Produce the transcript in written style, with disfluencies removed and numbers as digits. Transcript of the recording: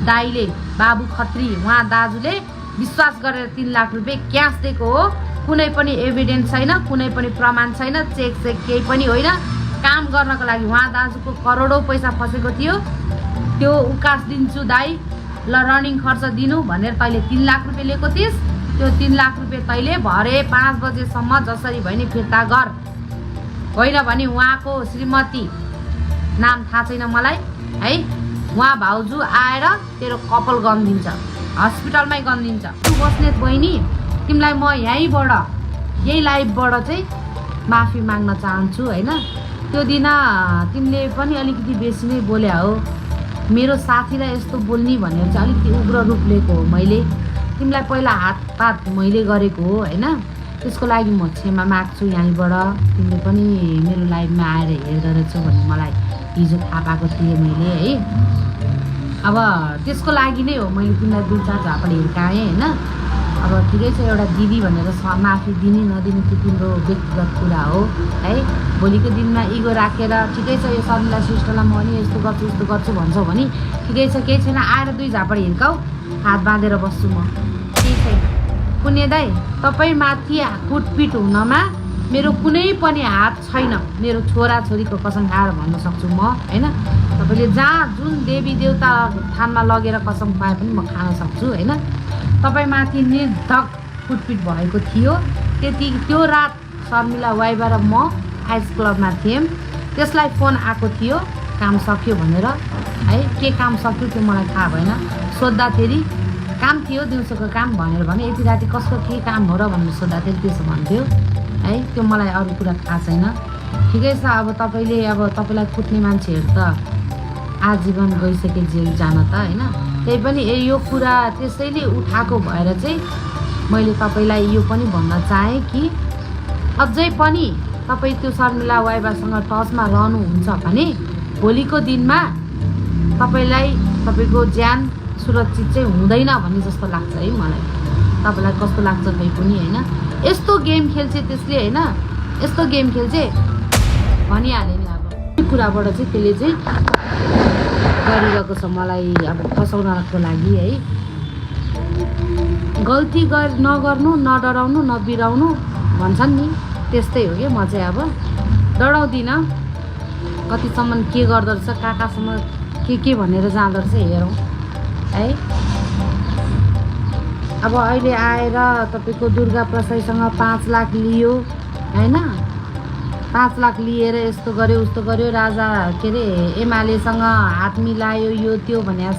दाइले बाबु खत्री उहाँ दाजुले विश्वास गरेर 3 लाख रुपियाँ क्यास दिएको हो। कुनै पनि एभिडेन्स छैन, कुनै पनि प्रमाण छैन, चेक केही पनि होइन। काम गर्नको लागि उहाँ दाजुको करोडौँ पैसा फसेको थियो। त्यो उकास दिन्छु दाइ, ल रनिङ खर्च दिनु भनेर तैँले 3 लाख रुपियाँ लिएको थिइस्। त्यो 3 लाख रुपियाँ तैँले भरे 5 बजेसम्म जसरी भयो नि फिर्ता गर, होइन भने उहाँको श्रीमती नाम थाहा छैन मलाई है, उहाँ भाउजू आएर तेरो कपाल गन्दिन्छ, हस्पिटलमै गन्दिन्छ। तँ बस्नेत बहिनी, तिमीलाई म यही लाइभबाट चाहिँ माफी माग्न चाहन्छु होइन। त्यो दिन तिमीले पनि अलिकति बेसी नै बोल्या हो। मेरो साथीलाई यस्तो बोल्ने भनेर चाहिँ अलिकति उग्र रूप लिएको हो मैले। तिमीलाई पहिला हातपात मैले गरेको हो होइन। त्यसको लागि म क्षमा माग्छु यहीँबाट। तिमीले पनि मेरो लाइभमा आएर हेर्दो रहेछौ भन्ने मलाई हिजो थाहा पाएको थिएँ मैले है। अब त्यसको लागि नै हो मैले तिमीलाई 2-4 झापड हिर्काएँ होइन। अब ठिकै छ, एउटा दिदी भनेर माफी दिने नदिने त्यो तिम्रो व्यक्तिगत कुरा हो है। भोलिको दिनमा इगो राखेर ठिकै छ यो शर्मिला श्रेष्ठलाई म नि यस्तो गर्छु उस्तो गर्छु भन्छौ भने ठिकै छ, केही छैन, आएर 2 झापड हिर्काऊ, हात बाँधेर बस्छु म, केही छैन। पुण्य दाइ, तपाईँमाथि कुटपिट हुनमा मेरो कुनै पनि हात छैन। मेरो छोराछोरीको कसम खाएर भन्न सक्छु म होइन। तपाईँले जहाँ जुन देवी देवता थानमा लगेर कसम खाए पनि म खान सक्छु होइन। तपाईँमाथि निर्धक कुटपिट भएको थियो। त्यो रात शर्मिला वाइबा र म आइस क्लबमा थियौँ। त्यसलाई फोन आएको थियो काम सक्यो भनेर है। के काम सक्यो त्यो मलाई थाहा भएन। सोद्धाखेरि काम थियो दिउँसोको काम भनेर भने, यति राति कसको के काम हो र भनेर सोद्धाखेरि त्यसो भन्थ्यो है। त्यो मलाई अरू कुरा थाहा छैन। ठिकै छ, अब तपाईँलाई कुट्ने मान्छेहरू त आजीवन गइसके जेल जान त होइन। त्यही पनि यो कुरा त्यसैले उठाएको भएर चाहिँ मैले तपाईँलाई यो पनि भन्न चाहेँ कि अझै पनि तपाईँ त्यो शर्मिला वाइबासँग टचमा रहनुहुन्छ भने भोलिको दिनमा तपाईँको ज्यान सुरक्षित चाहिँ हुँदैन भन्ने जस्तो लाग्छ है मलाई। तपाईँलाई कस्तो लाग्छ खै पनि होइन। यस्तो गेम खेल्छ त्यसले होइन, यस्तो गेम खेल्छ भनिहाल्यो नि। अब यो कुराबाट चाहिँ त्यसले चाहिँ गरिरहेको छ मलाई अब फसाउनको लागि है। गल्ती नगर्नु, नडराउनु, नबिराउनु भन्छन् नि, त्यस्तै हो क्या। म चाहिँ अब डराउँदिनँ। कतिसम्म के गर्दो रहेछ, कहाँसम्म के भनेर जाँदो रहेछ हेरौँ है। अब अहिले आएर तपाईँको दुर्गा प्रसाईसँग 5 लाख लियो होइन। 5 लाख लिएर यस्तो गर्यो उस्तो गर्यो, राजा के अरे एमालेसँग हात मिलायो यो त्यो भनेर